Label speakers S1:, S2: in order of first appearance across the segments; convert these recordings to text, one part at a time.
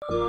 S1: Onye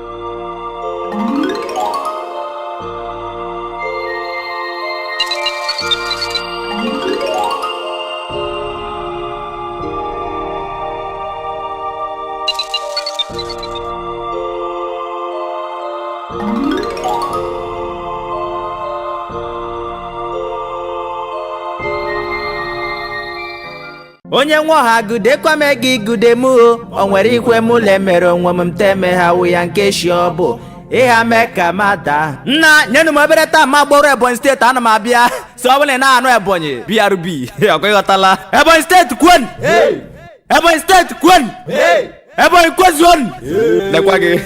S1: nwa ha gude kwame gị gude mụ o nwere ikwe mụ le mere onwe m teme ha wụ ya nke shi ọ bụ ịha mee ka ma daa nna nyenụ m obere taa ma gboro Ebonyi steeti ana m abịa so ọ bụla na anụ Ebonyi BRB ọkwa ịghọtala Ebonyi steeti kwenu Ebonyi steeti kwenu Ebonyi kwezuonu lekwa gị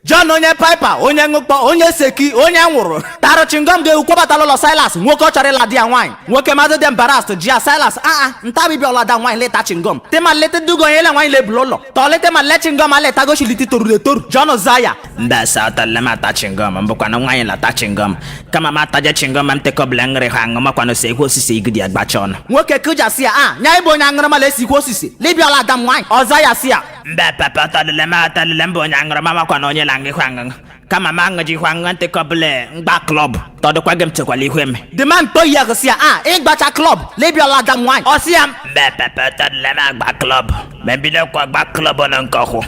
S1: John onye Piper onye ṅụkpọ onye seki onye nwụrụ taro chingom ga ukwobatala ụlọ Silas nwoke ọ chọrọ ịla di ya nwaanyị nwoke madụ dị embarrassed ji ya Silas ntabi bịa ọlada nwaanyị leta chingom tema leta dugo onye le nwaanyị lebulu ụlọ tọlete ma le chingom aleta goshiliti toru etoru John Zaya mba satale mata chingom mbụkwana nwaanyị lata chingom kama mataje chingom m tekọbụla nri ha aṅụ makwana sekwu osisi igidi agbacha ọnụ nwoke kụjasi ya nya ịbụ onye aṅụrụma lesikwu osisi libia ọlada nwaanyị ọza ya si ya mba papa talile mbụ onye aṅụrụma makwana onye ngị hwang kama manga ji hwang ante kobele ngba club todo kwa gem tekwali hwem the man to yasia igbacha club lebiola dam wine osiam be pepe tad le magba club me bile kwa gba club on nko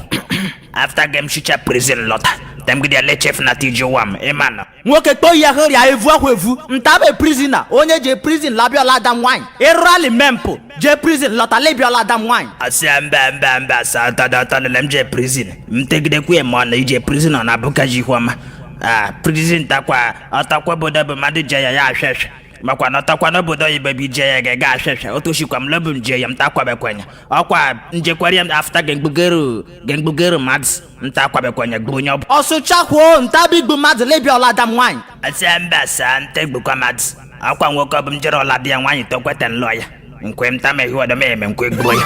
S1: after game shicha prison lot dem gidi le chef na tijuwam emana nwoke to yahori evu ahwevu ntabe prisoner onye je prison labiola dam wine irali mempo je prison lot lebiola dam wine asiam mba sa ta lem je prison mtegide ku e mo na je prison na bukaji hwama prison atakwa boda be madu je ya ahwehwe makwa na takwa na bodo ibe bi je ya ga ahwehwe otoshikwa mlobu nje ya mtakwa bekwenya akwa nje kwari after gengbugeru mads ntakwa bekwenya gbonyo osuchakwo ntabigbu mad lebiola dam wine asemba sa ntegbukwa mads akwa nwoke bụ njere ola dia nwanyị to kwete nloya nkwe mtame hiwa do meme nkwe gboya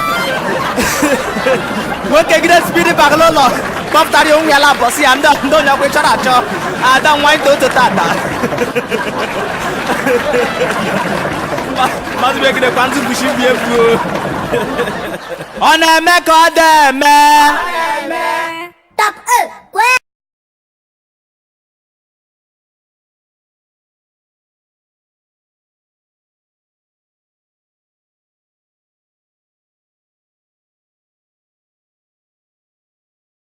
S1: nwoke gide speed baglolo kọftari onwe ya la bosi ya ndo nya kwe chara acho ada nwanyị to tata Mas be gide kwanzu bushi bi efu ọ na-eme ka ọ dị eme
S2: Top